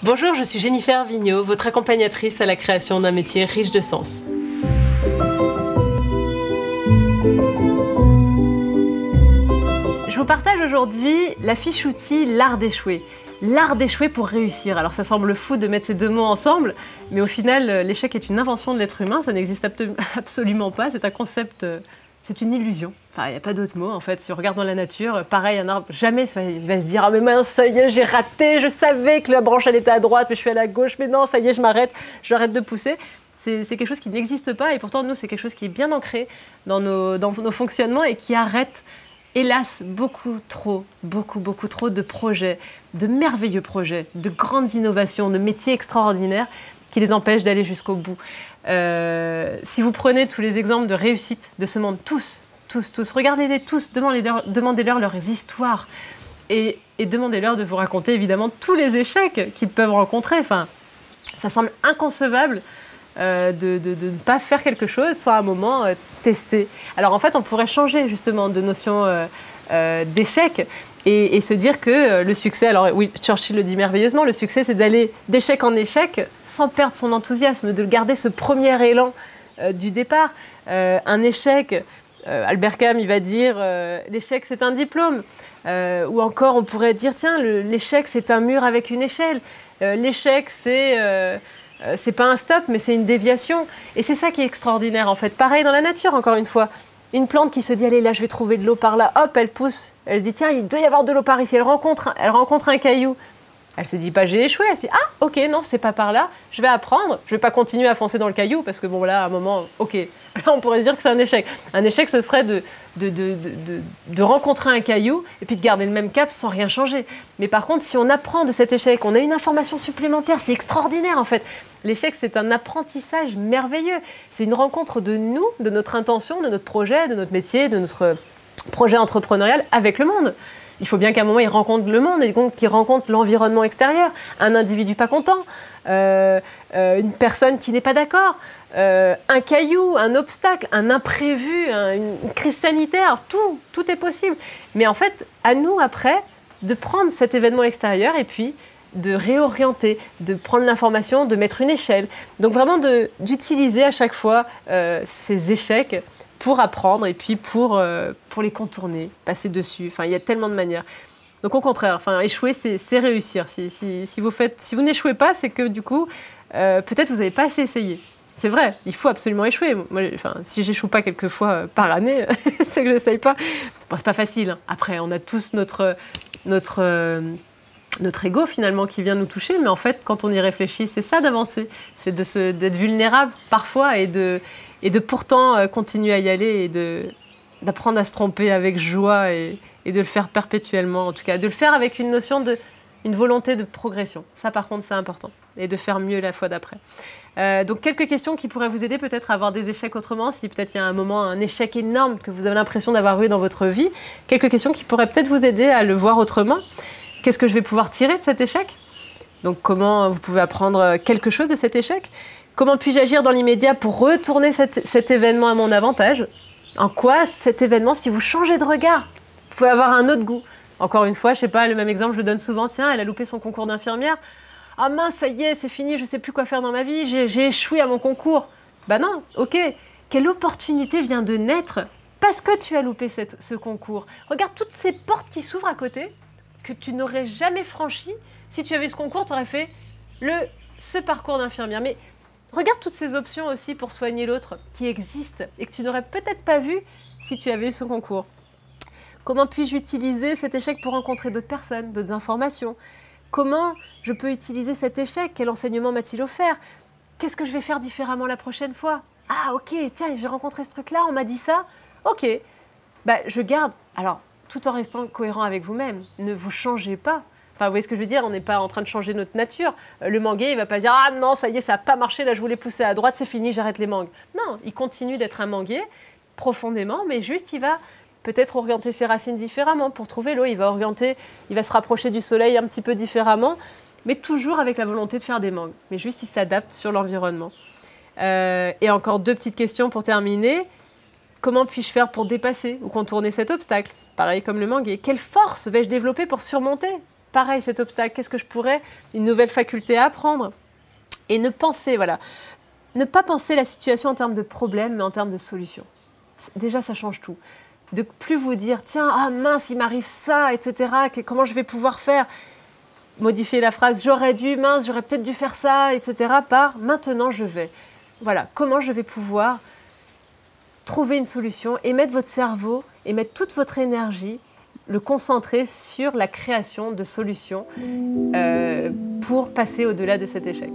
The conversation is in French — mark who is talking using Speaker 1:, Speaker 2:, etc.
Speaker 1: Bonjour, je suis Jennifer Vigneault, votre accompagnatrice à la création d'un métier riche de sens. Je vous partage aujourd'hui la fiche outil L'art d'échouer. L'art d'échouer pour réussir. Alors ça semble fou de mettre ces deux mots ensemble, mais au final, l'échec est une invention de l'être humain, ça n'existe absolument pas, c'est un concept, c'est une illusion. Enfin, il n'y a pas d'autre mot en fait. Si on regarde dans la nature, pareil, un arbre, jamais il va se dire « Ah mais mince, ça y est, j'ai raté, je savais que la branche elle était à droite, mais je suis allée à gauche, mais non, ça y est, j'arrête de pousser ». C'est quelque chose qui n'existe pas et pourtant nous, c'est quelque chose qui est bien ancré dans nos fonctionnements et qui arrête, hélas, beaucoup trop de projets, de merveilleux projets, de grandes innovations, de métiers extraordinaires qui les empêchent d'aller jusqu'au bout. Si vous prenez tous les exemples de réussite de ce monde, tous, regardez-les tous, demandez-leur leurs histoires et demandez-leur de vous raconter évidemment tous les échecs qu'ils peuvent rencontrer. Enfin, ça semble inconcevable de ne pas faire quelque chose sans à un moment tester. Alors en fait, on pourrait changer justement de notion d'échec et se dire que le succès, alors oui, Churchill le dit merveilleusement, le succès c'est d'aller d'échec en échec sans perdre son enthousiasme, de garder ce premier élan du départ. Un échec, Albert Camus il va dire l'échec c'est un diplôme, ou encore on pourrait dire tiens l'échec c'est un mur avec une échelle, l'échec c'est pas un stop, mais c'est une déviation. Et c'est ça qui est extraordinaire, en fait. Pareil dans la nature, encore une fois. Une plante qui se dit, allez, là, je vais trouver de l'eau par là. Hop, elle pousse. Elle se dit, tiens, il doit y avoir de l'eau par ici. Elle rencontre un caillou. Elle se dit pas, j'ai échoué. Elle se dit, ah, ok, non, c'est pas par là. Je vais apprendre. Je vais pas continuer à foncer dans le caillou, parce que, bon, là, à un moment, ok. Là, on pourrait se dire que c'est un échec. Un échec, ce serait de rencontrer un caillou et puis de garder le même cap sans rien changer. Mais par contre, si on apprend de cet échec, on a une information supplémentaire, c'est extraordinaire, en fait. L'échec, c'est un apprentissage merveilleux. C'est une rencontre de nous, de notre intention, de notre projet, de notre métier, de notre projet entrepreneurial avec le monde. Il faut bien qu'à un moment, il rencontre le monde et qu'il rencontre l'environnement extérieur. Un individu pas content, une personne qui n'est pas d'accord, un caillou, un obstacle, un imprévu, une crise sanitaire, tout est possible. Mais en fait, à nous, après, de prendre cet événement extérieur et puis de réorienter, de prendre l'information, de mettre une échelle. Donc vraiment d'utiliser à chaque fois ces échecs pour apprendre et puis pour les contourner, passer dessus. Enfin, il y a tellement de manières. Donc au contraire, enfin, échouer, c'est réussir. Si vous n'échouez pas, c'est que du coup, peut-être vous n'avez pas assez essayé. C'est vrai, il faut absolument échouer. Moi, enfin, si j'échoue pas quelques fois par année, c'est que je n'essaye pas. Bon, c'est pas facile. Hein. Après, on a tous notre ego finalement qui vient nous toucher, mais en fait, quand on y réfléchit, c'est ça d'avancer. C'est d'être vulnérable parfois et de pourtant continuer à y aller et d'apprendre à se tromper avec joie et de le faire perpétuellement, en tout cas, de le faire avec une notion une volonté de progression. Ça, par contre, c'est important. Et de faire mieux la fois d'après. Donc, quelques questions qui pourraient vous aider peut-être à avoir des échecs autrement, si peut-être il y a un moment, un échec énorme que vous avez l'impression d'avoir eu dans votre vie. Quelques questions qui pourraient peut-être vous aider à le voir autrement. Qu'est-ce que je vais pouvoir tirer de cet échec? Donc, comment vous pouvez apprendre quelque chose de cet échec? Comment puis-je agir dans l'immédiat pour retourner cet événement à mon avantage? En quoi cet événement, si vous changez de regard, vous pouvez avoir un autre goût? Encore une fois, je sais pas, le même exemple, je le donne souvent. Tiens, elle a loupé son concours d'infirmière. Ah mince, ça y est, c'est fini, je sais plus quoi faire dans ma vie, j'ai échoué à mon concours. Bah non, ok. Quelle opportunité vient de naître parce que tu as loupé ce concours? Regarde toutes ces portes qui s'ouvrent à côté que tu n'aurais jamais franchies. Si tu avais ce concours, tu aurais fait ce parcours d'infirmière. Mais regarde toutes ces options aussi pour soigner l'autre qui existent et que tu n'aurais peut-être pas vu si tu avais eu ce concours. Comment puis-je utiliser cet échec pour rencontrer d'autres personnes, d'autres informations? Comment je peux utiliser cet échec? Quel enseignement m'a-t-il offert? Qu'est-ce que je vais faire différemment la prochaine fois? Ah ok, tiens, j'ai rencontré ce truc-là, on m'a dit ça. Ok, bah, je garde. Alors, tout en restant cohérent avec vous-même, ne vous changez pas. Enfin, vous voyez ce que je veux dire? On n'est pas en train de changer notre nature. Le manguier, il ne va pas dire « Ah non, ça y est, ça n'a pas marché, là je voulais pousser à droite, c'est fini, j'arrête les mangues. » Non, il continue d'être un manguier, profondément, mais juste il va peut-être orienter ses racines différemment pour trouver l'eau. Il va se rapprocher du soleil un petit peu différemment, mais toujours avec la volonté de faire des mangues. Mais juste, il s'adapte sur l'environnement. Et encore deux petites questions pour terminer. Comment puis-je faire pour dépasser ou contourner cet obstacle? Pareil comme le manguier. Quelle force vais-je développer pour surmonter pareil, cet obstacle, qu'est-ce que je pourrais, une nouvelle faculté à apprendre. Et ne pas penser la situation en termes de problème, mais en termes de solution. Déjà, ça change tout. De plus vous dire, tiens, ah mince, il m'arrive ça, etc. Comment je vais pouvoir faire? Modifier la phrase, j'aurais peut-être dû faire ça, etc. par maintenant je vais. Voilà, comment je vais pouvoir trouver une solution et mettre votre cerveau et mettre toute votre énergie, le concentrer sur la création de solutions pour passer au-delà de cet échec.